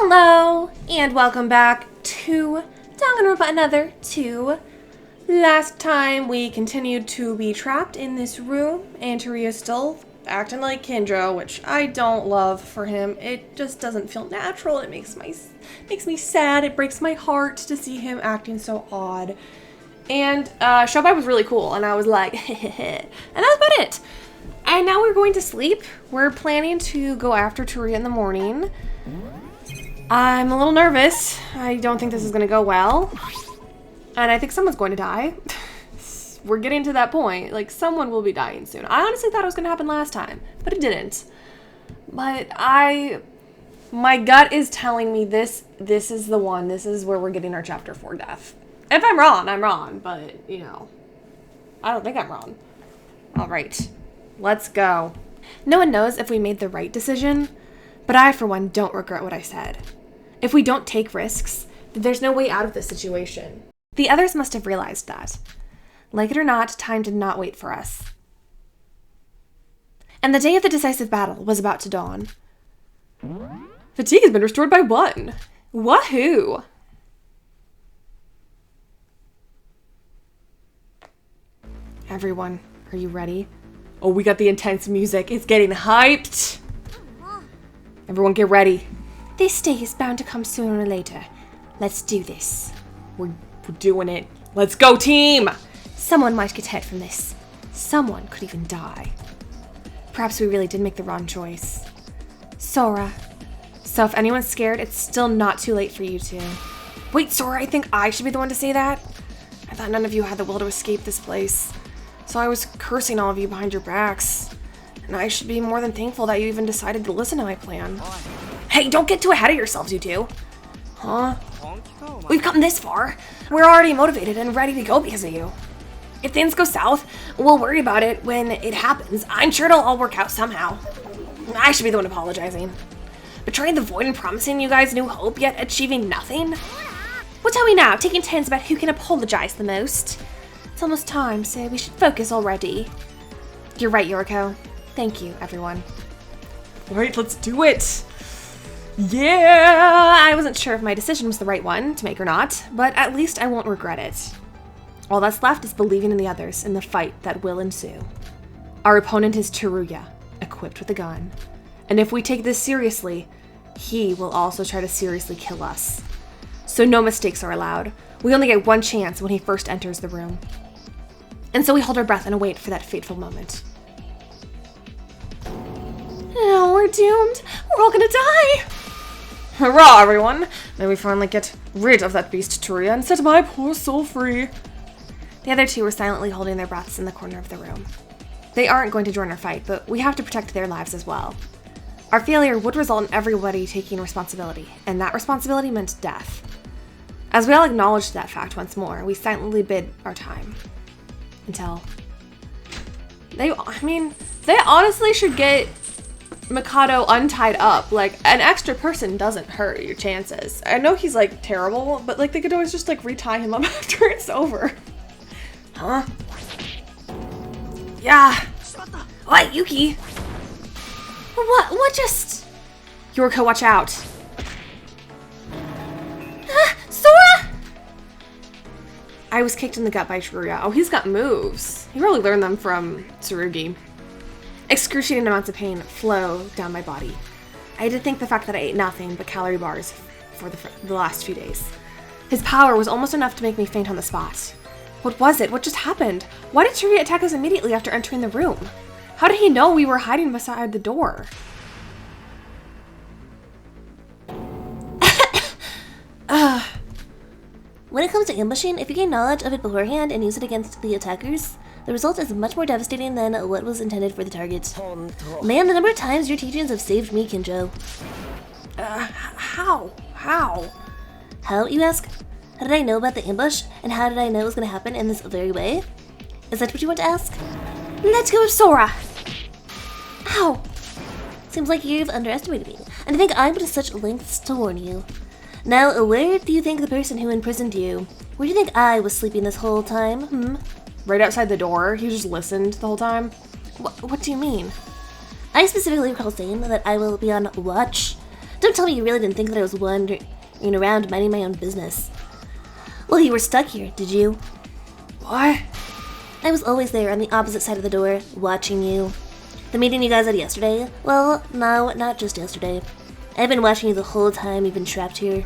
Hello, and welcome back to Danganronpa Another 2. Last time we continued to be trapped in this room, and Teruya still acting like Kindra, which I don't love for him. It just doesn't feel natural. It makes me sad. It breaks my heart to see him acting so odd. And Shobai was really cool, and I was like, and that was about it. And now we're going to sleep. We're planning to go after Teruya in the morning. I'm a little nervous. I don't think this is going to go well. And I think someone's going to die. We're getting to that point. Like, someone will be dying soon. I honestly thought it was going to happen last time, but it didn't. But my gut is telling me this is the one. This is where we're getting our chapter 4 death. If I'm wrong, I'm wrong. But, you know, I don't think I'm wrong. All right. Let's go. No one knows if we made the right decision, but I, for one, don't regret what I said. If we don't take risks, then there's no way out of this situation. The others must have realized that. Like it or not, time did not wait for us. And the day of the decisive battle was about to dawn. Fatigue has been restored by 1. Wahoo! Everyone, are you ready? Oh, we got the intense music. It's getting hyped. Everyone get ready. This day is bound to come sooner or later. Let's do this. We're doing it. Let's go, team! Someone might get hurt from this. Someone could even die. Perhaps we really did make the wrong choice. Sora. So if anyone's scared, it's still not too late for you two. Wait, Sora, I think I should be the one to say that? I thought none of you had the will to escape this place. So I was cursing all of you behind your backs. And I should be more than thankful that you even decided to listen to my plan. Hey, don't get too ahead of yourselves, you two. Huh? We've come this far. We're already motivated and ready to go because of you. If things go south, we'll worry about it when it happens. I'm sure it'll all work out somehow. I should be the one apologizing. Betraying the void and promising you guys new hope, yet achieving nothing? What are we now, taking turns about who can apologize the most? It's almost time, so we should focus already. You're right, Yoriko. Thank you, everyone. Alright, let's do it! Yeah! I wasn't sure if my decision was the right one to make or not, but at least I won't regret it. All that's left is believing in the others in the fight that will ensue. Our opponent is Teruya, equipped with a gun. And if we take this seriously, he will also try to seriously kill us. So no mistakes are allowed. We only get one chance when he first enters the room. And so we hold our breath and await for that fateful moment. Oh, we're doomed. We're all gonna die. Hurrah, everyone. May we finally get rid of that beast Teruya and set my poor soul free. The other two were silently holding their breaths in the corner of the room. They aren't going to join our fight, but we have to protect their lives as well. Our failure would result in everybody taking responsibility, and that responsibility meant death. As we all acknowledged that fact once more, we silently bid our time. Until... They honestly should get Mikado untied up. Like, an extra person doesn't hurt your chances. I know he's, like, terrible, but, like, they could always just, like, retie him up after it's over. Huh? Yeah. What, Yuki? What just... Yoriko, watch out. Sora! I was kicked in the gut by Teruya. Oh, he's got moves. He really learned them from Tsurugi. Excruciating amounts of pain flow down my body. I did think the fact that I ate nothing but calorie bars for the last few days. His power was almost enough to make me faint on the spot. What was it? What just happened? Why did Teruya attack us immediately after entering the room? How did he know we were hiding beside the door? When it comes to ambushing, if you gain knowledge of it beforehand and use it against the attackers, the result is much more devastating than what was intended for the target. Man, the number of times your teachings have saved me, Kinjo. How? How, you ask? How did I know about the ambush, and how did I know it was going to happen in this very way? Is that what you want to ask? Let's go, Sora! Ow! Seems like you've underestimated me, and I think I went to such lengths to warn you. Now, where do you think the person who imprisoned you, where do you think I was sleeping this whole time, Right outside the door? He just listened the whole time? What do you mean? I specifically recall saying that I will be on watch Don't tell me you really didn't think that I was wandering around minding my own business. Well, you were stuck here, did you? What? I was always there on the opposite side of the door, watching you. The meeting you guys had yesterday? Well, no, not just yesterday. I've been watching you the whole time you've been trapped here.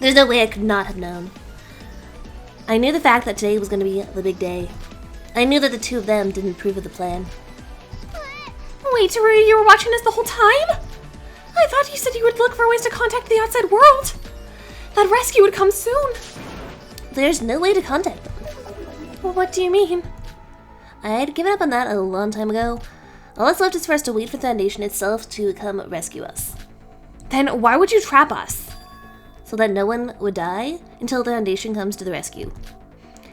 There's no way I could not have known. I knew the fact that today was going to be the big day. I knew that the two of them didn't approve of the plan. Wait, Teruya, you were watching us the whole time? I thought you said you would look for ways to contact the outside world. That rescue would come soon. There's no way to contact them. Well, what do you mean? I had given up on that a long time ago. All that's left is for us to wait for the Foundation itself to come rescue us. Then why would you trap us? So that no one would die until the Foundation comes to the rescue.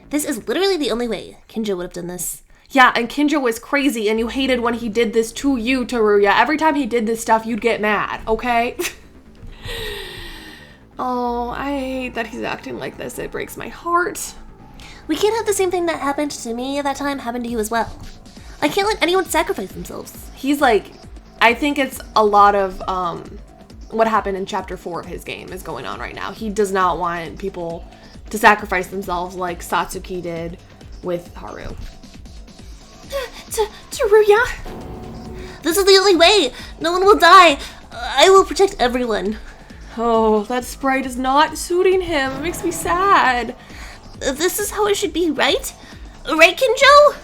This is literally the only way Kinjo would have done this. Yeah, and Kinjo was crazy and you hated when he did this to you, Teruya. Every time he did this stuff, you'd get mad, okay? Oh, I hate that he's acting like this. It breaks my heart. We can't have the same thing that happened to me at that time happen to you as well. I can't let anyone sacrifice themselves. He's like, I think it's a lot of what happened in chapter 4 of his game is going on right now. He does not want people to sacrifice themselves like Satsuki did with Haru. Teruya! This is the only way! No one will die! I will protect everyone. Oh, that sprite is not suiting him. It makes me sad. This is how it should be, right? Right, Kinjo?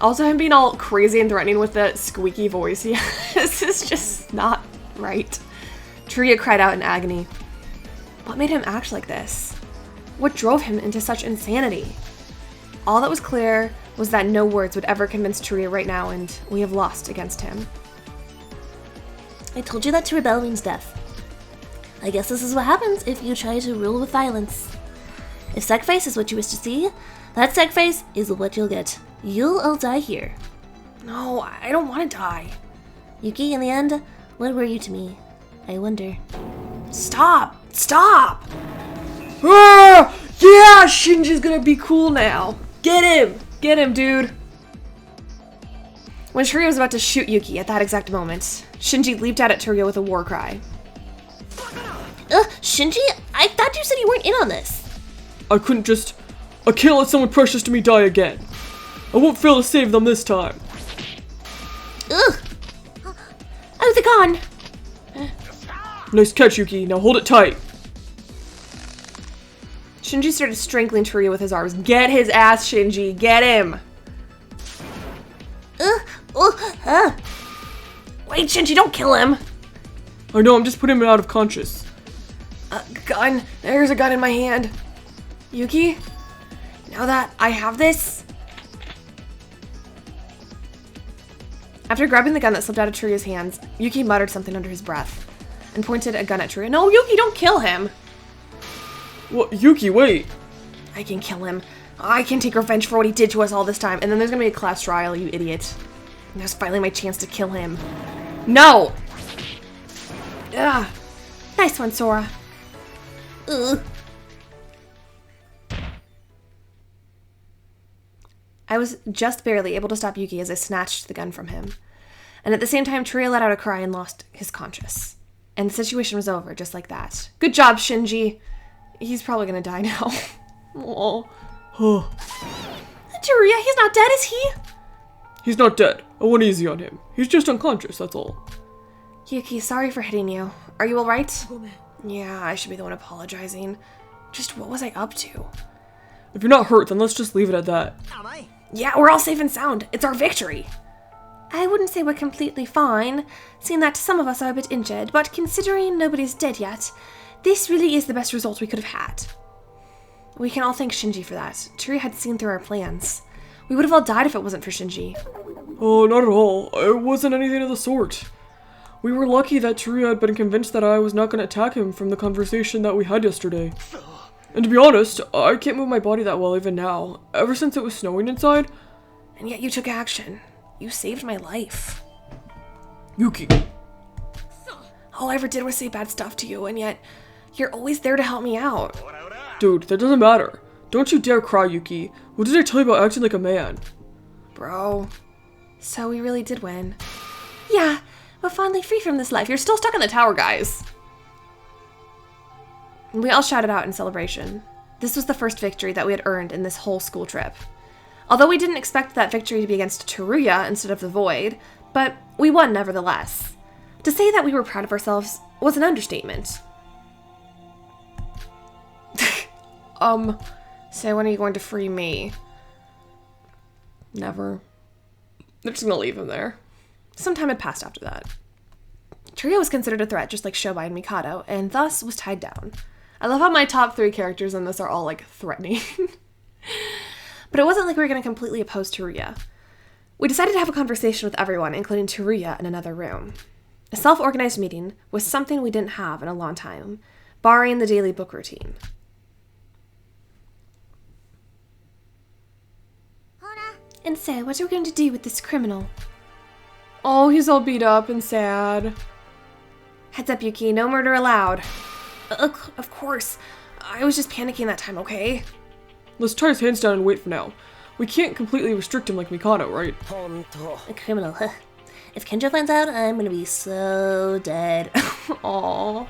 Also, him being all crazy and threatening with that squeaky voice. Yeah, this is just not right. Teruya cried out in agony. What made him act like this? What drove him into such insanity? All that was clear was that no words would ever convince Teruya right now, and we have lost against him. I told you that to rebel means death. I guess this is what happens if you try to rule with violence. If sacrifice is what you wish to see, that sacrifice is what you'll get. You'll all die here. No, I don't want to die. Yuki, in the end, what were you to me? I wonder. Stop! Stop! Ah! Yeah, Shinji's gonna be cool now. Get him! Get him, dude! When Teruya was about to shoot Yuki at that exact moment, Shinji leaped out at Teruya with a war cry. Shinji? I thought you said you weren't in on this. I can't let someone precious to me die again. I won't fail to save them this time. Ugh! How's it gone? Nice catch, Yuki. Now hold it tight. Shinji started strangling Teruya with his arms. Get his ass, Shinji. Get him! Wait, Shinji, don't kill him! I know, I'm just putting him out of conscious. Gun. There's a gun in my hand. Yuki, now that I have this... After grabbing the gun that slipped out of Teruya's hands, Yuki muttered something under his breath and pointed a gun at Teruya. No, Yuki, don't kill him! What? Yuki, wait. I can kill him. I can take revenge for what he did to us all this time. And then there's gonna be a class trial, you idiot. And there's finally my chance to kill him. No! Ugh. Nice one, Sora. Ugh. I was just barely able to stop Yuki as I snatched the gun from him. And at the same time, Teruya let out a cry and lost his conscience. And the situation was over, just like that. Good job, Shinji. He's probably gonna die now. Oh. Teruya, he's not dead, is he? He's not dead. I went easy on him. He's just unconscious, that's all. Yuki, sorry for hitting you. Are you alright? Yeah, I should be the one apologizing. Just what was I up to? If you're not hurt, then let's just leave it at that. Yeah, we're all safe and sound. It's our victory. I wouldn't say we're completely fine, seeing that some of us are a bit injured, but considering nobody's dead yet, this really is the best result we could have had. We can all thank Shinji for that. Teruya had seen through our plans. We would have all died if it wasn't for Shinji. Oh, not at all. It wasn't anything of the sort. We were lucky that Teruya had been convinced that I was not going to attack him from the conversation that we had yesterday. And to be honest, I can't move my body that well even now, ever since it was snowing inside. And yet you took action. You saved my life. Yuki. All I ever did was say bad stuff to you, and yet you're always there to help me out. Dude, that doesn't matter. Don't you dare cry, Yuki. What did I tell you about acting like a man? Bro. So we really did win. Yeah, We're finally free from this life. You're still stuck in the tower, guys. We all shouted out in celebration. This was the first victory that we had earned in this whole school trip. Although we didn't expect that victory to be against Teruya instead of the Void, but we won nevertheless. To say that we were proud of ourselves was an understatement. So when are you going to free me? Never. They're just gonna leave him there. Some time had passed after that. Teruya was considered a threat just like Shobai and Mikado, and thus was tied down. I love how my top 3 characters in this are all, like, threatening. But it wasn't like we were going to completely oppose Teruya. We decided to have a conversation with everyone, including Teruya, in another room. A self-organized meeting was something we didn't have in a long time, barring the daily book routine. And so, what are we going to do with this criminal? Oh, he's all beat up and sad. Heads up, Yuki. No murder allowed. Of course. I was just panicking that time, okay? Let's tie his hands down and wait for now. We can't completely restrict him like Mikado, right? A criminal, huh? If Kenjo finds out, I'm gonna be so dead. Aww.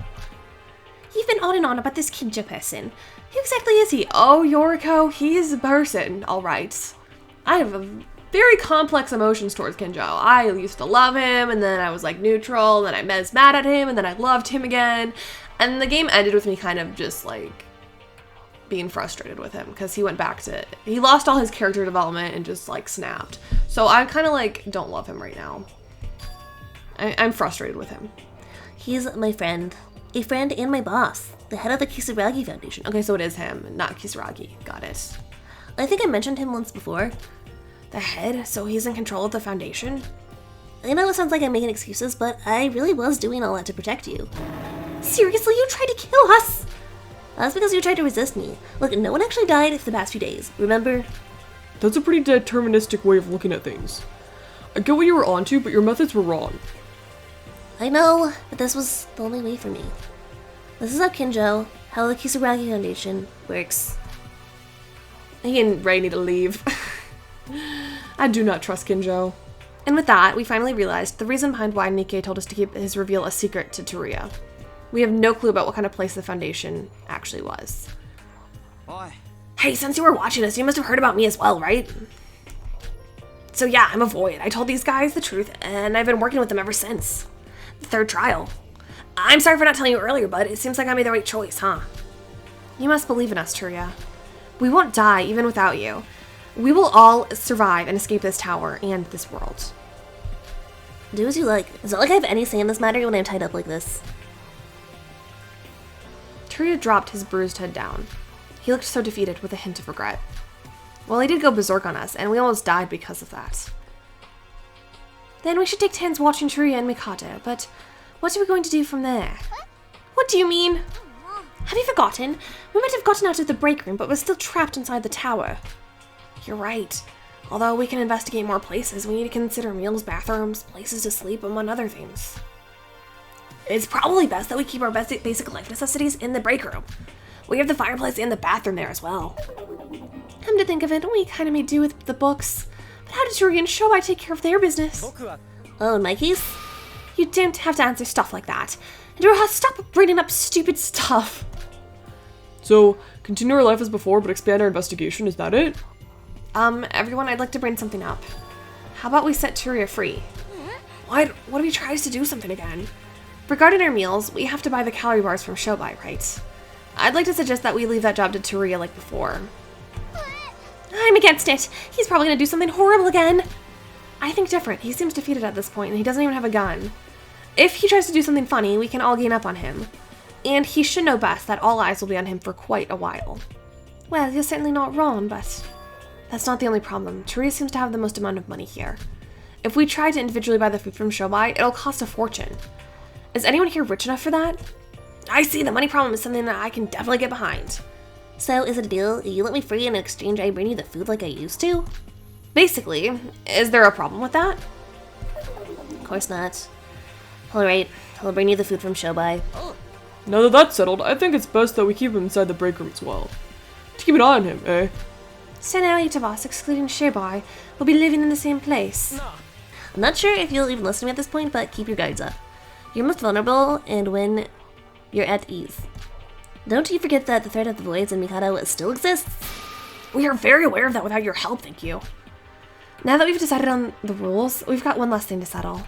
You've been on and on about this Kenjo person. Who exactly is he? Oh, Yoriko, he is a person. Alright. I have a very complex emotions towards Kenjo. I used to love him, and then I was like neutral, and then I was mad at him, and then I loved him again. And the game ended with me kind of just like being frustrated with him because he went back to, he lost all his character development and just like snapped. So I kind of like don't love him right now. I'm frustrated with him. He's my friend. A friend and my boss. The head of the Kisaragi Foundation. Okay, so it is him, not Kisaragi. Got it. I think I mentioned him once before. The head? So he's in control of the foundation? I know it sounds like I'm making excuses, but I really was doing all that to protect you. Seriously, you tried to kill us? That's because you tried to resist me. Look, no one actually died for the past few days, remember? That's a pretty deterministic way of looking at things. I get what you were onto, but your methods were wrong. I know, but this was the only way for me. This is how Kinjo, how the Kisaragi Foundation works. He and Ray need to leave. I do not trust Kinjo. And with that, we finally realized the reason behind why Nikkei told us to keep his reveal a secret to Teruya. We have no clue about what kind of place the foundation actually was. Boy. Hey, since you were watching us, you must have heard about me as well, right? So yeah, I'm a Void. I told these guys the truth, and I've been working with them ever since. The 3rd trial. I'm sorry for not telling you earlier, but it seems like I made the right choice, huh? You must believe in us, Teruya. We won't die even without you. We will all survive and escape this tower and this world. Do as you like. It's not like I have any say in this matter when I'm tied up like this. Teruya dropped his bruised head down. He looked so defeated with a hint of regret. Well, he did go berserk on us, and we almost died because of that. Then we should take turns watching Teruya and Mikado, but what are we going to do from there? What do you mean? Have you forgotten? We might have gotten out of the break room, but we're still trapped inside the tower. You're right. Although we can investigate more places, we need to consider meals, bathrooms, places to sleep, among other things. It's probably best that we keep our basic life necessities in the break room. We have the fireplace and the bathroom there as well. Come to think of it, we kind of made do with the books. But how did Teruya and Shobai take care of their business? Oh, and Mikey's? You don't have to answer stuff like that. And Teruya, stop bringing up stupid stuff. So, continue our life as before, but expand our investigation, is that it? Everyone, I'd like to bring something up. How about we set Teruya free? What if he tries to do something again? Regarding our meals, we have to buy the calorie bars from Shobai, right? I'd like to suggest that we leave that job to Teruya like before. I'm against it! He's probably gonna do something horrible again! I think different. He seems defeated at this point, and he doesn't even have a gun. If he tries to do something funny, we can all gain up on him. And he should know best that all eyes will be on him for quite a while. Well, you're certainly not wrong, but that's not the only problem. Teruya seems to have the most amount of money here. If we try to individually buy the food from Shobai, it'll cost a fortune. Is anyone here rich enough for that? I see, the money problem is something that I can definitely get behind. So, is it a deal? You let me free and in exchange I bring you the food like I used to? Basically. Is there a problem with that? Of course not. Alright, I'll bring you the food from Shobai. Now that that's settled, I think it's best that we keep him inside the break room as well. To keep an eye on him, eh? So now each of us, excluding Shobai, will be living in the same place. I'm not sure if you'll even listen to me at this point, but keep your guards up. You're most vulnerable and when you're at ease. Don't you forget that the threat of the voids and Mikado still exists. We are very aware of that without your help, thank you. Now that we've decided on the rules, we've got one last thing to settle.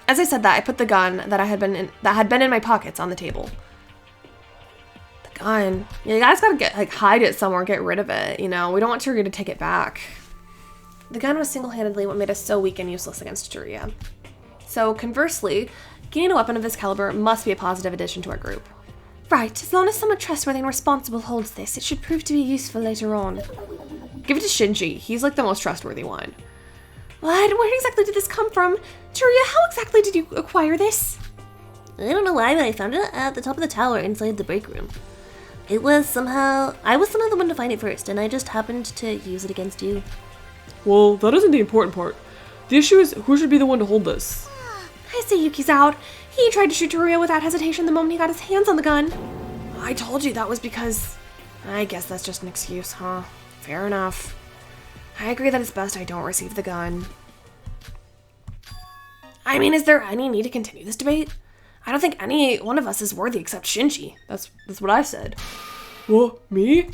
As I said that, I put the gun that had been in my pockets on the table. The gun. Yeah, you guys gotta hide it somewhere, get rid of it, you know? We don't want Teruya to take it back. The gun was single-handedly what made us so weak and useless against Teruya. So, conversely, gaining a weapon of this caliber must be a positive addition to our group. Right, as long as someone trustworthy and responsible holds this, it should prove to be useful later on. Give it to Shinji. He's like the most trustworthy one. What? Where exactly did this come from? Teruya, how exactly did you acquire this? I don't know why, but I found it at the top of the tower inside the break room. I was somehow the one to find it first, and I just happened to use it against you. Well, that isn't the important part. The issue is who should be the one to hold this. I see Yuki's out. He tried to shoot Teruya without hesitation the moment he got his hands on the gun. I told you that was because... I guess that's just an excuse, huh? Fair enough. I agree that it's best I don't receive the gun. I mean, is there any need to continue this debate? I don't think any one of us is worthy except Shinji. That's what I said. What, me?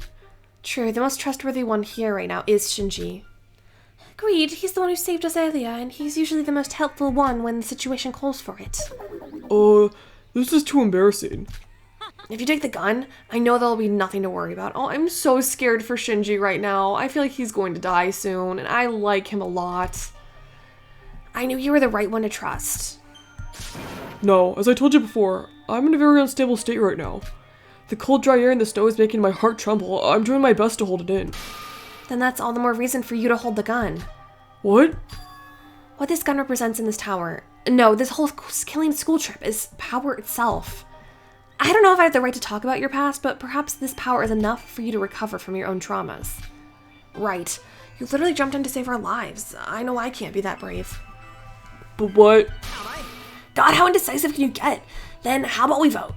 True, the most trustworthy one here right now is Shinji. Agreed, he's the one who saved us earlier, and he's usually the most helpful one when the situation calls for it. This is too embarrassing. If you take the gun, I know there'll be nothing to worry about. Oh, I'm so scared for Shinji right now. I feel like he's going to die soon, and I like him a lot. I knew you were the right one to trust. No, as I told you before, I'm in a very unstable state right now. The cold, dry air and the snow is making my heart tremble. I'm doing my best to hold it in. Then that's all the more reason for you to hold the gun. What? What this gun represents in this tower, no, this whole killing school trip is power itself. I don't know if I have the right to talk about your past, but perhaps this power is enough for you to recover from your own traumas. Right. You literally jumped in to save our lives. I know I can't be that brave. But what? God, how indecisive can you get? Then how about we vote?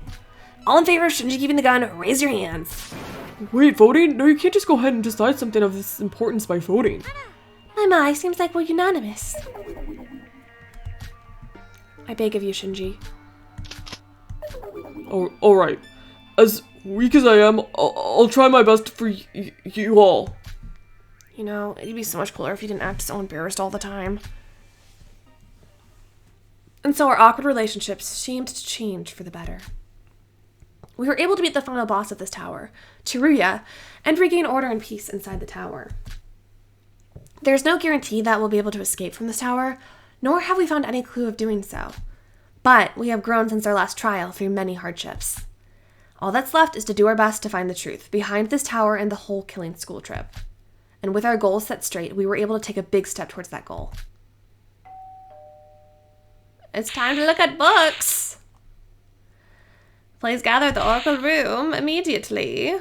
All in favor of Shinji keeping the gun, raise your hands. Wait, voting? No, you can't just go ahead and decide something of this importance by voting. My, seems like we're unanimous. I beg of you, Shinji. Oh, alright. As weak as I am, I'll try my best for you all. You know, it'd be so much cooler if you didn't act so embarrassed all the time. And so our awkward relationships seemed to change for the better. We were able to beat the final boss of this tower, Teruya, and regain order and peace inside the tower. There's no guarantee that we'll be able to escape from this tower, nor have we found any clue of doing so. But we have grown since our last trial through many hardships. All that's left is to do our best to find the truth behind this tower and the whole killing school trip. And with our goals set straight, we were able to take a big step towards that goal. It's time to look at books! Please gather at the Oracle room immediately.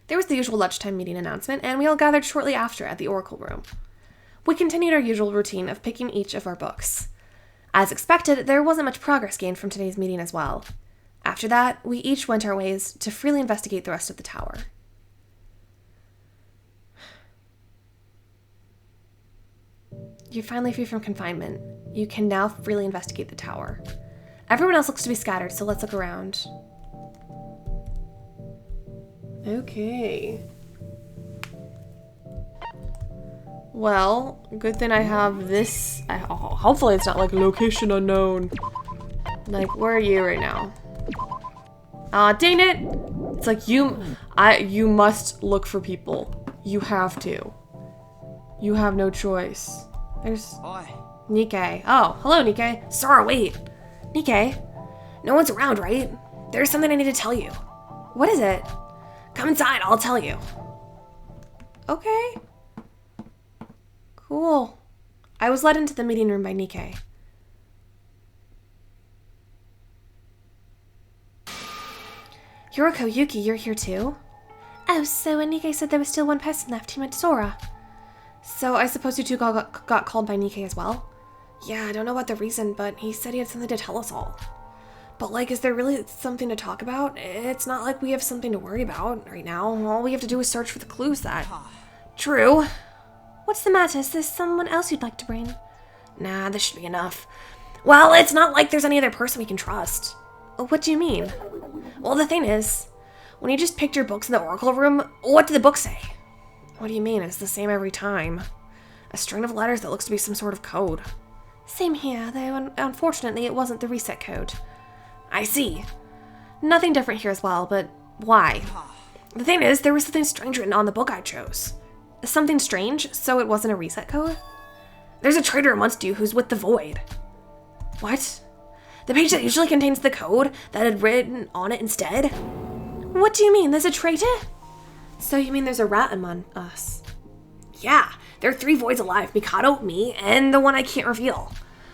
There was the usual lunchtime meeting announcement, and we all gathered shortly after at the Oracle room. We continued our usual routine of picking each of our books. As expected, there wasn't much progress gained from today's meeting as well. After that, we each went our ways to freely investigate the rest of the tower. You're finally free from confinement. You can now freely investigate the tower. Everyone else looks to be scattered, so let's look around. Okay. Well, good thing I have this. Hopefully it's not like Location unknown. Like, where are you right now? Aw, dang it! It's like you must look for people. You have to. You have no choice. There's Nikkei. Oh, hello, Nikkei. Sora, wait. Nikkei, no one's around, right? There's something I need to tell you. What is it? Come inside, I'll tell you. Okay. Cool. I was led into the meeting room by Nikkei. Yoriko, Yuki, you're here too? Oh, so Nikkei said there was still one person left. He meant Sora. So I suppose you two got called by Nikkei as well? Yeah, I don't know about the reason, but he said he had something to tell us all. But, like, is there really something to talk about? It's not like we have something to worry about right now. All we have to do is search for the clues that... True. What's the matter? Is there someone else you'd like to bring? Nah, this should be enough. Well, it's not like there's any other person we can trust. What do you mean? Well, the thing is, when you just picked your books in the Oracle room, what did the book say? What do you mean? It's the same every time. A string of letters that looks to be some sort of code. Same here, though unfortunately it wasn't the reset code. I see. Nothing different here as well, but why? The thing is, there was something strange written on the book I chose. Something strange? So it wasn't a reset code? There's a traitor amongst you who's with the Void. What? The page that usually contains the code that had written on it instead? What do you mean? There's a traitor? So you mean there's a rat among us? Yeah, there are 3 Voids alive, Mikado, me, and the one I can't reveal.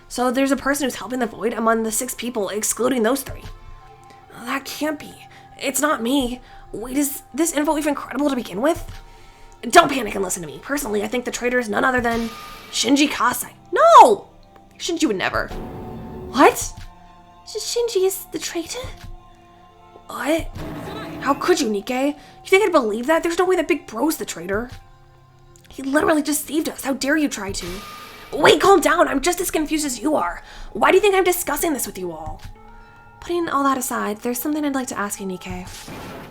So there's a person who's helping the Void among the 6 people, excluding those 3. That can't be. It's not me. Wait, is this info even credible to begin with? Don't panic and listen to me. Personally, I think the traitor is none other than Shinji Kasai. No! Shinji would never. What? Shinji is the traitor? What? How could you, Nikkei? You think I'd believe that? There's no way that Big Bro's the traitor. He literally deceived us. How dare you try to? Wait, calm down. I'm just as confused as you are. Why do you think I'm discussing this with you all? Putting all that aside, there's something I'd like to ask you, Nikkei.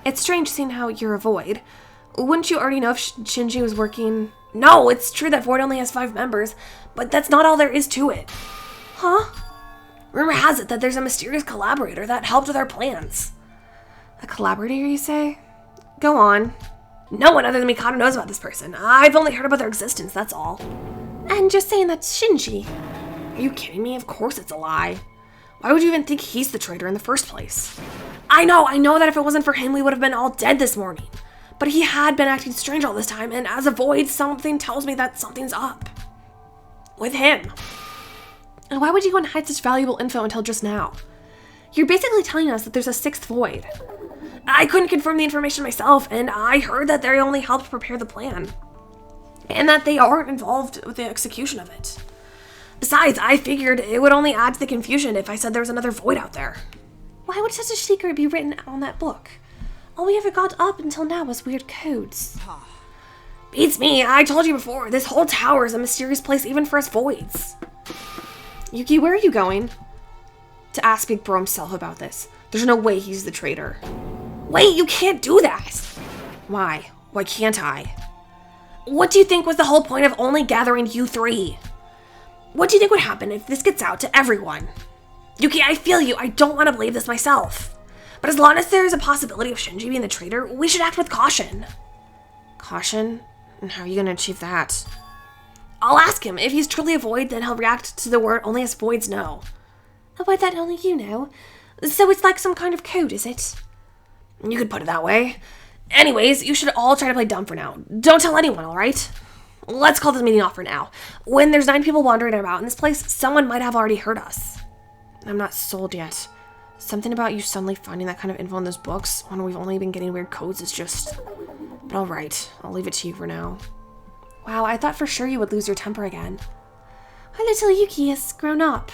It's strange seeing how you're a Void. Wouldn't you already know if Shinji was working? No, it's true that Void only has 5 members, but that's not all there is to it. Huh? Rumor has it that there's a mysterious collaborator that helped with our plans. A collaborator, you say? Go on. No one other than Mikado knows about this person. I've only heard about their existence, that's all. And just saying that's Shinji. Are you kidding me? Of course it's a lie. Why would you even think he's the traitor in the first place? I know that if it wasn't for him, we would have been all dead this morning. But he had been acting strange all this time, and as a Void, something tells me that something's up. With him. And why would you go and hide such valuable info until just now? You're basically telling us that there's a 6th Void. I couldn't confirm the information myself, and I heard that they only helped prepare the plan. And that they aren't involved with the execution of it. Besides, I figured it would only add to the confusion if I said there was another Void out there. Why would such a secret be written on that book? All we ever got up until now was weird codes. Beats me. I told you before, this whole tower is a mysterious place even for us Voids. Yuki, where are you going? To ask Big Bro himself about this. There's no way he's the traitor. Wait, you can't do that! Why? Why can't I? What do you think was the whole point of only gathering you 3? What do you think would happen if this gets out to everyone? Yuki, I feel you. I don't want to believe this myself. But as long as there is a possibility of Shinji being the traitor, we should act with caution. Caution? And how are you going to achieve that? I'll ask him. If he's truly a Void, then he'll react to the word only as Voids know. A word that only you know? So it's like some kind of code, is it? You could put it that way. Anyways, you should all try to play dumb for now. Don't tell anyone, alright? Let's call this meeting off for now. When there's 9 people wandering about in this place, someone might have already heard us. I'm not sold yet. Something about you suddenly finding that kind of info in those books when we've only been getting weird codes is just... But alright, I'll leave it to you for now. Wow, I thought for sure you would lose your temper again. Our little Yuki has grown up.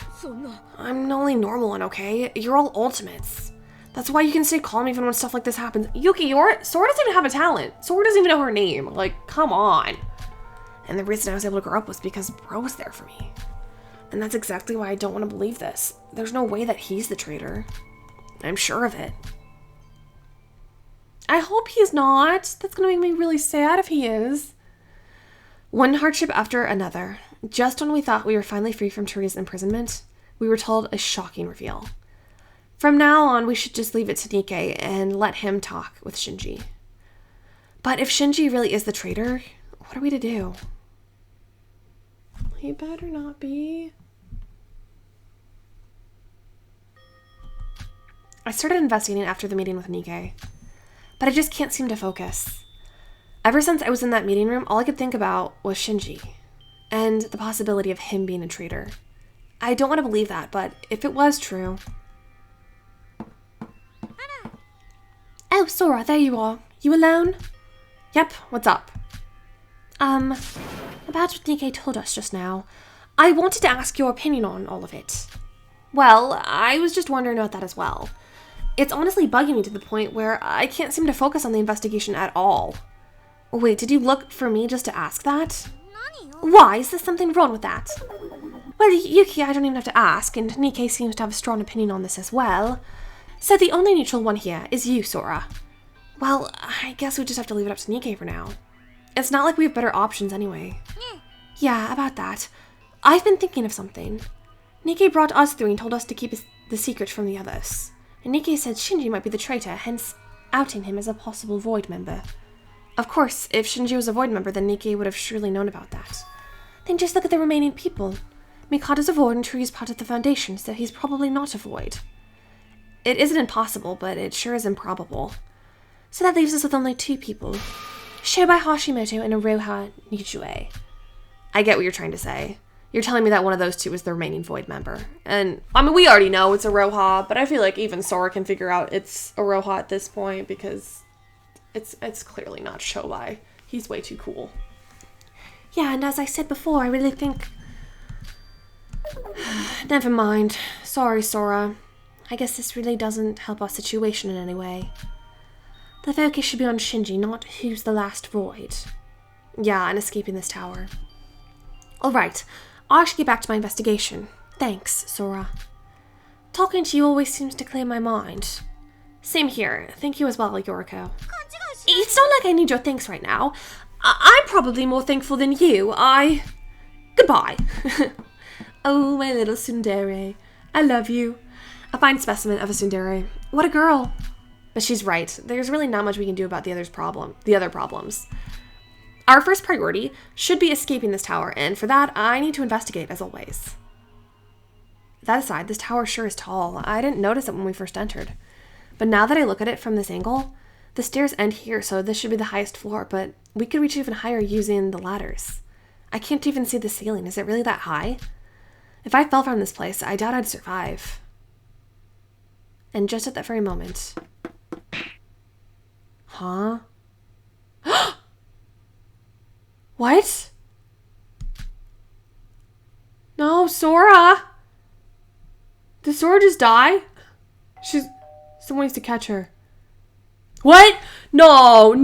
I'm only normal one, okay? You're all ultimates. That's why you can stay calm even when stuff like this happens. Yuki, Sora doesn't even have a talent. Sora doesn't even know her name. Like, come on. And the reason I was able to grow up was because Bro was there for me. And that's exactly why I don't want to believe this. There's no way that he's the traitor. I'm sure of it. I hope he's not. That's gonna make me really sad if he is. One hardship after another. Just when we thought we were finally free from Teruya's imprisonment, we were told a shocking reveal. From now on, we should just leave it to Nikkei and let him talk with Shinji. But if Shinji really is the traitor, what are we to do? He better not be. I started investigating after the meeting with Nikkei, but I just can't seem to focus. Ever since I was in that meeting room, all I could think about was Shinji and the possibility of him being a traitor. I don't want to believe that, but if it was true... Oh, Sora, there you are. You alone? Yep, what's up? About what Nikkei told us just now. I wanted to ask your opinion on all of it. Well, I was just wondering about that as well. It's honestly bugging me to the point where I can't seem to focus on the investigation at all. Wait, did you look for me just to ask that? Why? Is there something wrong with that? Well, Yuki, I don't even have to ask, and Nikkei seems to have a strong opinion on this as well. So the only neutral one here is you, Sora. Well, I guess we just have to leave it up to Nikkei for now. It's not like we have better options anyway. Yeah, about that. I've been thinking of something. Nikkei brought us three and told us to keep the secret from the others. And Nikkei said Shinji might be the traitor, hence outing him as a possible Void member. Of course, if Shinji was a Void member, then Nikkei would have surely known about that. Then just look at the remaining people. Mikado's a Void and Teruya's part of the Foundation, so he's probably not a Void. It isn't impossible, but it sure is improbable. So that leaves us with only two people. Shobai Hashimoto and Aroha Nichue. I get what you're trying to say. You're telling me that one of those two is the remaining Void member. And, I mean, we already know it's Aroha, but I feel like even Sora can figure out it's Aroha at this point because it's clearly not Shobai. He's way too cool. Yeah, and as I said before, I really think... Never mind. Sorry, Sora. I guess this really doesn't help our situation in any way. The focus should be on Shinji, not who's the last Void. Yeah, and escaping this tower. Alright, I should get back to my investigation. Thanks, Sora. Talking to you always seems to clear my mind. Same here. Thank you as well, Yoriko. It's not like I need your thanks right now. I'm probably more thankful than you. Goodbye. Oh, my little tsundere. I love you. A fine specimen of a tsundere. What a girl. But she's right. There's really not much we can do about the other problems. Our first priority should be escaping this tower, and for that, I need to investigate, as always. That aside, this tower sure is tall. I didn't notice it when we first entered. But now that I look at it from this angle, the stairs end here, so this should be the highest floor, but we could reach even higher using the ladders. I can't even see the ceiling. Is it really that high? If I fell from this place, I doubt I'd survive. And just at that very moment... Huh? What? No, Sora! Did Sora just die? Someone needs to catch her. What? No.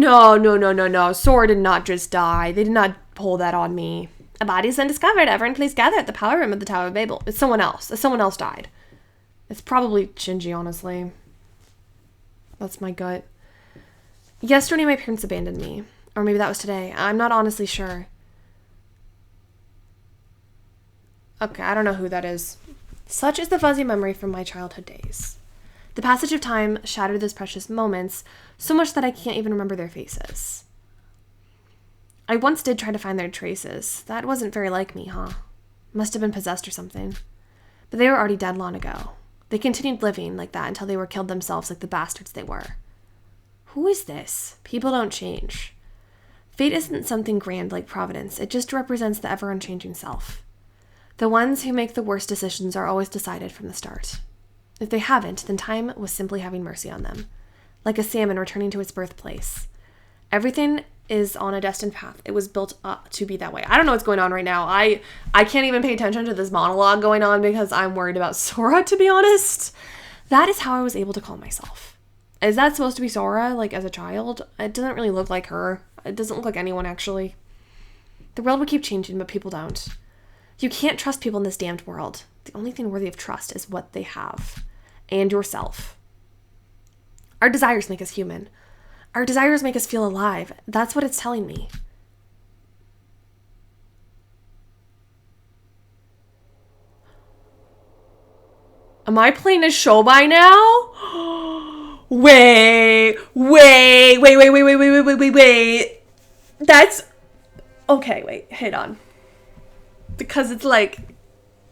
Sora did not just die. They did not pull that on me. A body is undiscovered. Everyone please gather at the power room of the Tower of Babel. It's someone else. Someone else died. It's probably Shinji, honestly. That's my gut. Yesterday my parents abandoned me. Or maybe that was today. I'm not honestly sure. Okay, I don't know who that is. Such is the fuzzy memory from my childhood days. The passage of time shattered those precious moments so much that I can't even remember their faces. I once did try to find their traces. That wasn't very like me, huh? Must have been possessed or something. But they were already dead long ago. They continued living like that until they were killed themselves like the bastards they were. Who is this? People don't change. Fate isn't something grand like Providence. It just represents the ever-unchanging self. The ones who make the worst decisions are always decided from the start. If they haven't, then time was simply having mercy on them. Like a salmon returning to its birthplace. Everything is on a destined path. It was built up to be that way. I don't know what's going on right now. I can't even pay attention to this monologue going on because I'm worried about Sora, to be honest. That is how I was able to calm myself. Is that supposed to be Sora, like, as a child? It doesn't really look like her. It doesn't look like anyone, actually. The world will keep changing, but people don't. You can't trust people in this damned world. The only thing worthy of trust is what they have. And yourself. Our desires make us human. Our desires make us feel alive. That's what it's telling me. Am I playing as Shobai now? Wait. That's... Okay, wait. Hold on. Because it's like...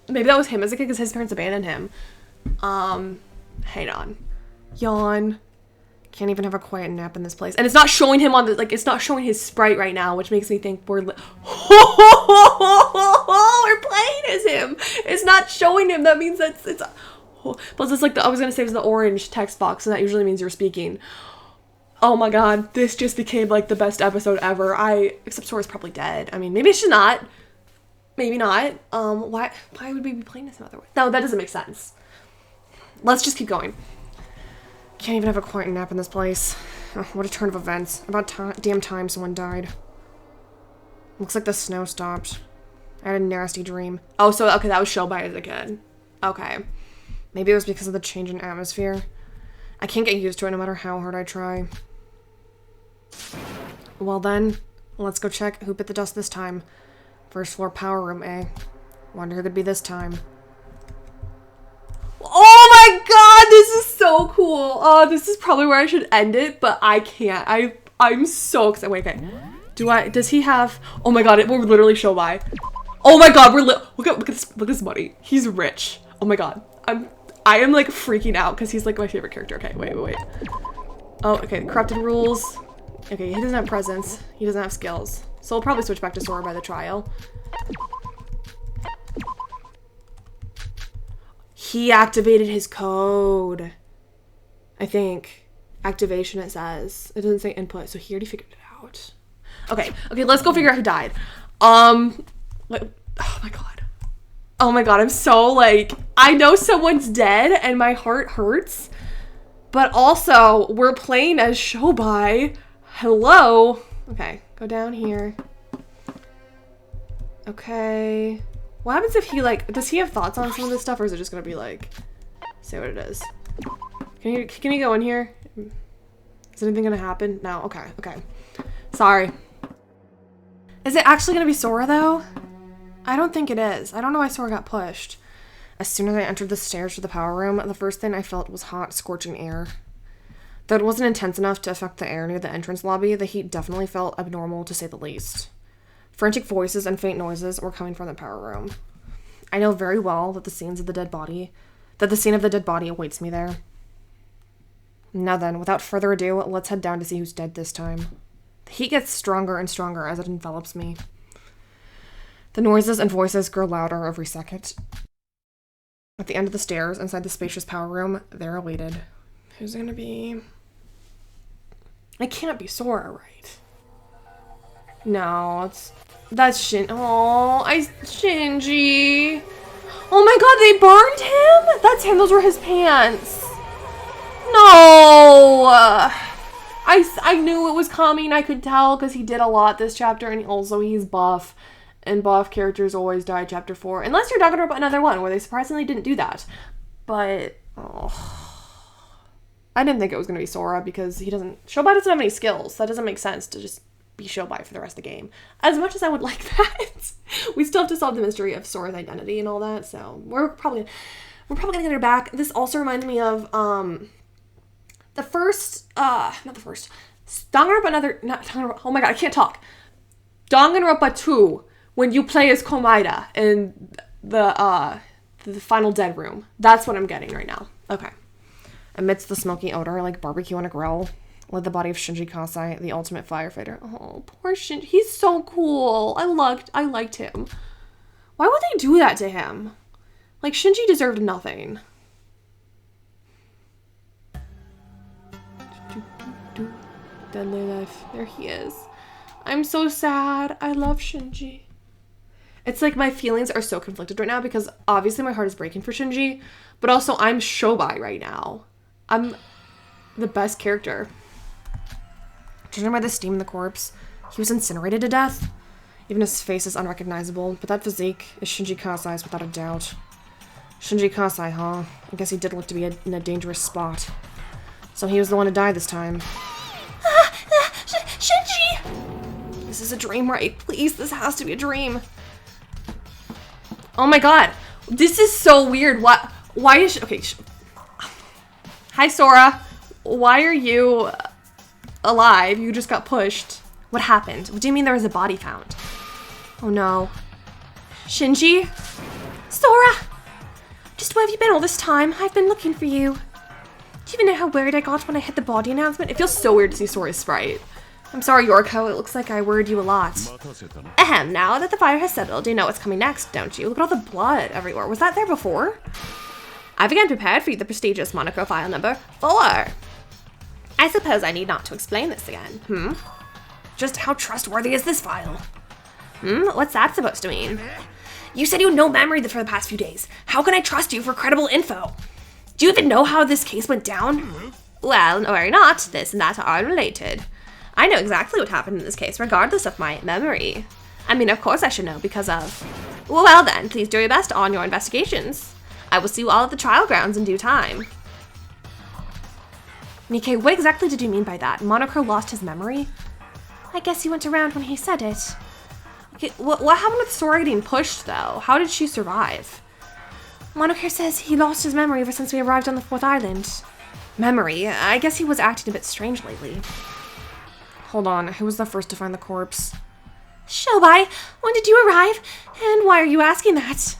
Maybe that was him as a kid because his parents abandoned him. Hang on. Yawn. Can't even have a quiet nap in this place. And it's not showing him on the... Like, it's not showing his sprite right now, which makes me think we're... We're playing as him! It's not showing him. That means that's... It's... Plus, it's like I was gonna say it's the orange text box, and that usually means you're speaking. Oh my god, this just became like the best episode ever. Except Sora's probably dead. I mean, maybe she's not. Maybe not. Why would we be playing this another way? No, that doesn't make sense. Let's just keep going. Can't even have a quiet nap in this place. Oh, what a turn of events. About damn time someone died. Looks like the snow stopped. I had a nasty dream. Oh, so, okay, that was Shobai as a kid. Okay. Maybe it was because of the change in atmosphere. I can't get used to it no matter how hard I try. Well then, let's go check who bit the dust this time. First floor power room, eh? Wonder who could be this time. Oh my god, this is so cool. Oh, this is probably where I should end it, but I can't. I'm so excited. Wait, okay. Does he have, oh my god, it will literally show by. Oh my god, look at this money. He's rich. Oh my god. I am like freaking out because he's like my favorite character. Okay, wait. Oh, okay, corrupted rules. Okay, he doesn't have presence. He doesn't have skills. So we'll probably switch back to Sora by the trial. He activated his code. I think. Activation, it says. It doesn't say input, so he already figured it out. Okay, let's go figure out who died. Oh my god. Oh my god, I'm so like, I know someone's dead and my heart hurts. But also, we're playing as Shobai. Hello. Okay, go down here. Okay. What happens if he like, does he have thoughts on some of this stuff or is it just gonna be like, say what it is? Can you go in here? Is anything gonna happen? No, okay. Sorry. Is it actually gonna be Sora though? I don't think it is. I don't know why Sora got pushed. As soon as I entered the stairs to the power room, the first thing I felt was hot, scorching air. Though it wasn't intense enough to affect the air near the entrance lobby, the heat definitely felt abnormal to say the least. Frantic voices and faint noises were coming from the power room. I know very well that the scene of the dead body awaits me there. Now then, without further ado, let's head down to see who's dead this time. The heat gets stronger and stronger as it envelops me. The noises and voices grow louder every second. At the end of the stairs, inside the spacious power room, there awaited. Who's it gonna be? It can't be Sora, right? No, that's Shinji. Oh my god, they burned him? That's him, those were his pants. No! I knew it was coming, I could tell, because he did a lot this chapter, and also he's buff. And buff characters always die chapter 4. Unless you're talking about another one, where they surprisingly didn't do that. But, I didn't think it was going to be Sora, because Shobai doesn't have any skills. That doesn't make sense to just be Shobai for the rest of the game. As much as I would like that, we still have to solve the mystery of Sora's identity and all that, so we're probably going to get her back. This also reminds me of, Danganronpa, oh my god, I can't talk. Danganronpa 2, when you play as Komaeda in the final dead room. That's what I'm getting right now. Okay. Amidst the smoky odor, like barbecue on a grill, lay the body of Shinji Kasai, the ultimate firefighter. Oh, poor Shinji. He's so cool. I liked him. Why would they do that to him? Like, Shinji deserved nothing. Deadly life. There he is. I'm so sad. I love Shinji. It's like my feelings are so conflicted right now because obviously my heart is breaking for Shinji, but also I'm Shobai right now. I'm the best character. Judging by the steam in the corpse, he was incinerated to death. Even his face is unrecognizable, but that physique is Shinji Kasai's without a doubt. Shinji Kasai, huh? I guess he did look to be in a dangerous spot. So he was the one to die this time. Shinji! This is a dream, right? Please, this has to be a dream. Oh my god. This is so weird. Why is okay. Hi, Sora. Why are you alive? You just got pushed. What happened? What do you mean there was a body found? Oh no. Shinji? Sora! Just where have you been all this time? I've been looking for you. Do you even know how worried I got when I hit the body announcement? It feels so weird to see Sora's sprite. I'm sorry, Yorko. It looks like I worried you a lot. Ahem, now that the fire has settled, you know what's coming next, don't you? Look at all the blood everywhere. Was that there before? I've again prepared for you the prestigious Monaco file number 4. I suppose I need not to explain this again. Just how trustworthy is this file? What's that supposed to mean? You said you had no memory for the past few days. How can I trust you for credible info? Do you even know how this case went down? Well, no, or not. This and that are unrelated. I know exactly what happened in this case, regardless of my memory. I mean, of course I should know because of... Well then, please do your best on your investigations. I will see you all at the trial grounds in due time. Nikkei, what exactly did you mean by that? Monocro lost his memory? I guess he went around when he said it. Okay, what happened with Sora getting pushed, though? How did she survive? Monocro says he lost his memory ever since we arrived on the 4th island. Memory? I guess he was acting a bit strange lately. Hold on, who was the first to find the corpse? Shobai, when did you arrive? And why are you asking that?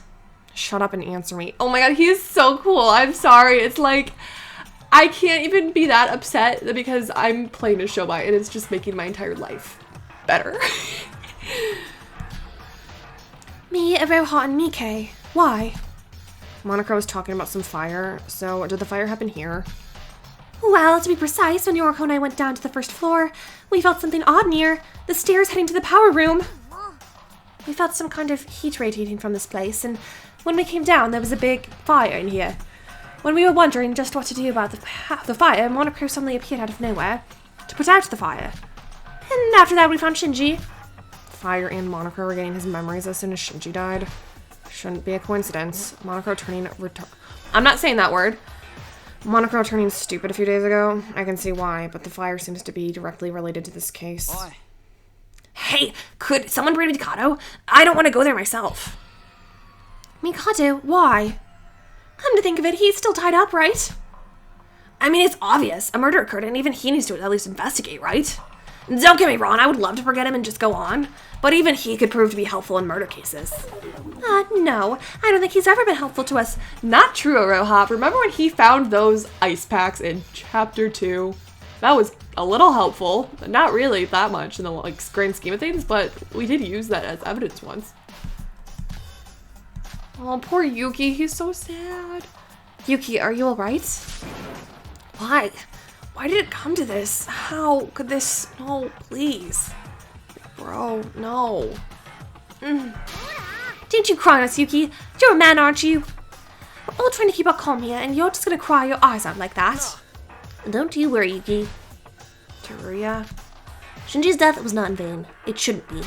Shut up and answer me. Oh my god, he is so cool. I'm sorry. It's like, I can't even be that upset because I'm playing as Shobai and it's just making my entire life better. Me, Aroha, and Nikkei. Why? Monocro was talking about some fire, so did the fire happen here? Well, to be precise, when Yoriko and I went down to the 1st floor, we felt something odd near the stairs heading to the power room. We felt some kind of heat radiating from this place, and when we came down, there was a big fire in here. When we were wondering just what to do about the fire, Monocro suddenly appeared out of nowhere to put out the fire. And after that, we found Shinji. Fire and Monocro regaining his memories as soon as Shinji died. Shouldn't be a coincidence. Monocro turning I'm not saying that word. Monocro turning stupid a few days ago. I can see why, but the fire seems to be directly related to this case. Why? Hey, could someone bring Mikado? I don't want to go there myself. Mikado? Why? Come to think of it, he's still tied up, right? I mean, it's obvious. A murder occurred and even he needs to at least investigate, right? Don't get me wrong, I would love to forget him and just go on. But even he could prove to be helpful in murder cases. No. I don't think he's ever been helpful to us. Not true, Aroha. Remember when he found those ice packs in Chapter 2? That was a little helpful. But not really that much in the grand scheme of things, but we did use that as evidence once. Oh, poor Yuki. He's so sad. Yuki, are you alright? Why? Why did it come to this? How could this? No, please. Bro, no. Didn't you cry, Yuki? You're a man, aren't you? We're all trying to keep our calm here, and you're just gonna cry your eyes out like that. Don't you worry, Yuki. Teruya? Shinji's death was not in vain. It shouldn't be.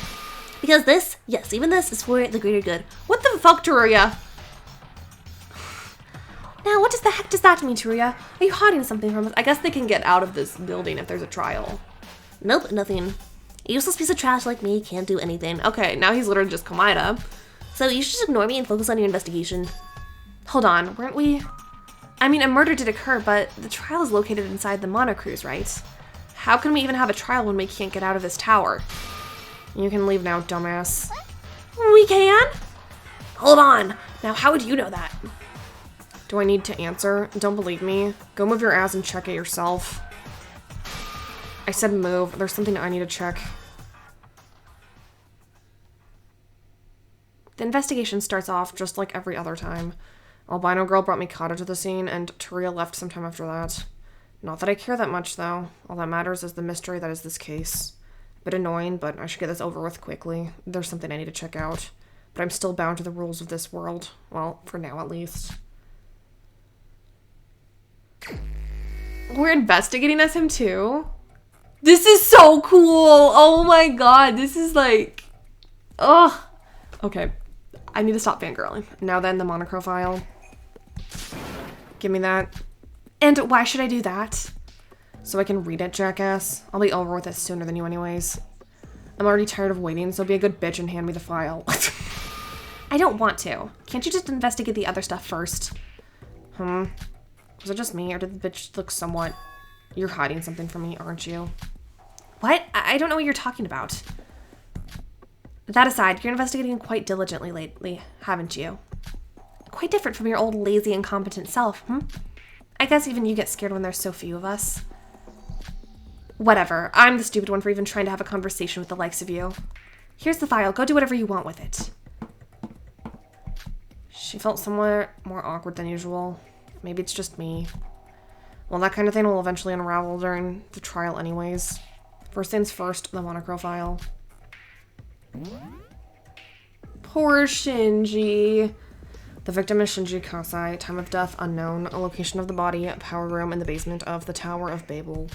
Because this, yes, even this is for the greater good. What the fuck, Teruya? Now, what the heck does that mean, Teruya? Are you hiding something from us? I guess they can get out of this building if there's a trial. Nope, nothing. A useless piece of trash like me can't do anything. Okay, now he's literally just Komaeda. So you should just ignore me and focus on your investigation. Hold on, weren't we? I mean, a murder did occur, but the trial is located inside the monocruise, right? How can we even have a trial when we can't get out of this tower? You can leave now, dumbass. We can? Hold on. Now, how would you know that? Do I need to answer? Don't believe me? Go move your ass and check it yourself. I said move. There's something I need to check. The investigation starts off just like every other time. Albino girl brought Mikado to the scene, and Teruya left sometime after that. Not that I care that much, though. All that matters is the mystery that is this case. A bit annoying, but I should get this over with quickly. There's something I need to check out. But I'm still bound to the rules of this world. Well, for now at least. We're investigating as him too? This is so cool! Oh my god, this is like... Ugh. Okay, I need to stop fangirling. Now then, the monochrome file. Give me that. And why should I do that? So I can read it, jackass. I'll be over with it sooner than you anyways. I'm already tired of waiting, so be a good bitch and hand me the file. I don't want to. Can't you just investigate the other stuff first? Was it just me, or did the bitch look somewhat... You're hiding something from me, aren't you? What? I don't know what you're talking about. That aside, you're investigating quite diligently lately, haven't you? Quite different from your old lazy, incompetent self, I guess even you get scared when there's so few of us. Whatever, I'm the stupid one for even trying to have a conversation with the likes of you. Here's the file, go do whatever you want with it. She felt somewhat more awkward than usual. Maybe it's just me. Well, that kind of thing will eventually unravel during the trial anyways. First things first, the monochrome file. Poor Shinji. The victim is Shinji Kasai. Time of death unknown. A location of the body, power room in the basement of the Tower of Babel.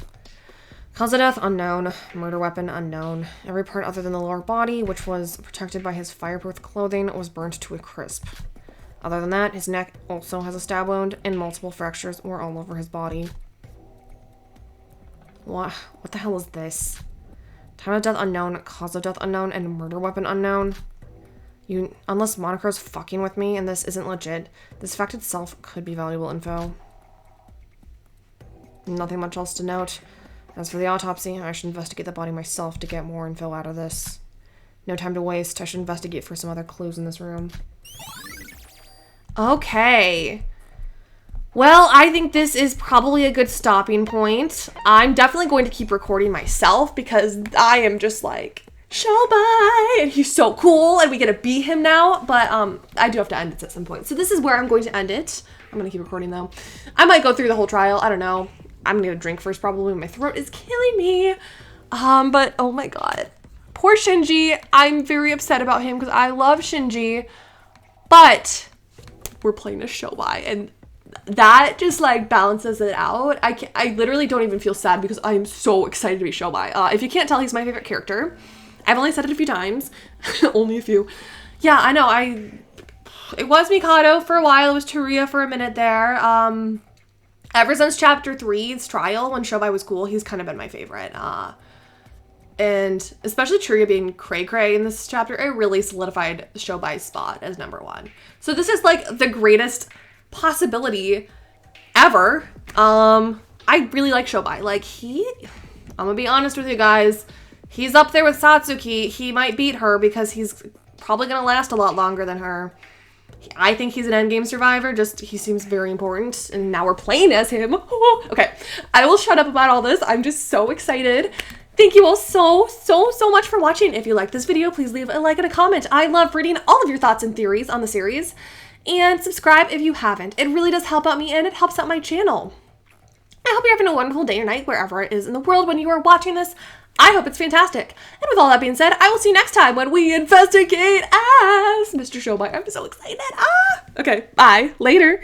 Cause of death unknown. Murder weapon unknown. Every part other than the lower body, which was protected by his fireproof clothing, was burnt to a crisp. Other than that, his neck also has a stab wound, and multiple fractures were all over his body. What the hell is this? Time of death unknown, cause of death unknown, and murder weapon unknown. Unless Monaco's fucking with me and this isn't legit, this fact itself could be valuable info. Nothing much else to note. As for the autopsy, I should investigate the body myself to get more info out of this. No time to waste. I should investigate for some other clues in this room. Okay. Well, I think this is probably a good stopping point. I'm definitely going to keep recording myself because I am just like, Shobai! And he's so cool and we get to beat him now. But I do have to end it at some point. So this is where I'm going to end it. I'm going to keep recording though. I might go through the whole trial. I don't know. I'm going to drink first probably. My throat is killing me. But oh my god. Poor Shinji. I'm very upset about him because I love Shinji. But we're playing a Shobai and that just like balances it out. I literally don't even feel sad because I am so excited to be Shobai. If you can't tell, he's my favorite character. I've only said it a few times. Only a few. Yeah, I know. It was Mikado for a while. It was Teruya for a minute there. Ever since chapter 3's trial, when Shobai was cool, he's kind of been my favorite. And especially Teruya being cray-cray in this chapter, it really solidified Shobai's spot as #1. So this is like the greatest possibility ever. I really like Shobai. Like I'm gonna be honest with you guys, he's up there with Satsuki. He might beat her because he's probably gonna last a lot longer than her. I think he's an endgame survivor, he seems very important, and now we're playing as him. Okay, I will shut up about all this. I'm just so excited. Thank you all so much for watching. If you like this video, please leave a like and a comment. I love reading all of your thoughts and theories on the series. And subscribe if you haven't. It really does help out me and it helps out my channel. I hope you're having a wonderful day or night wherever it is in the world when you are watching this. I hope it's fantastic. And with all that being said, I will see you next time when we investigate as Mr. Shobai. I'm so excited. Okay, bye. Later.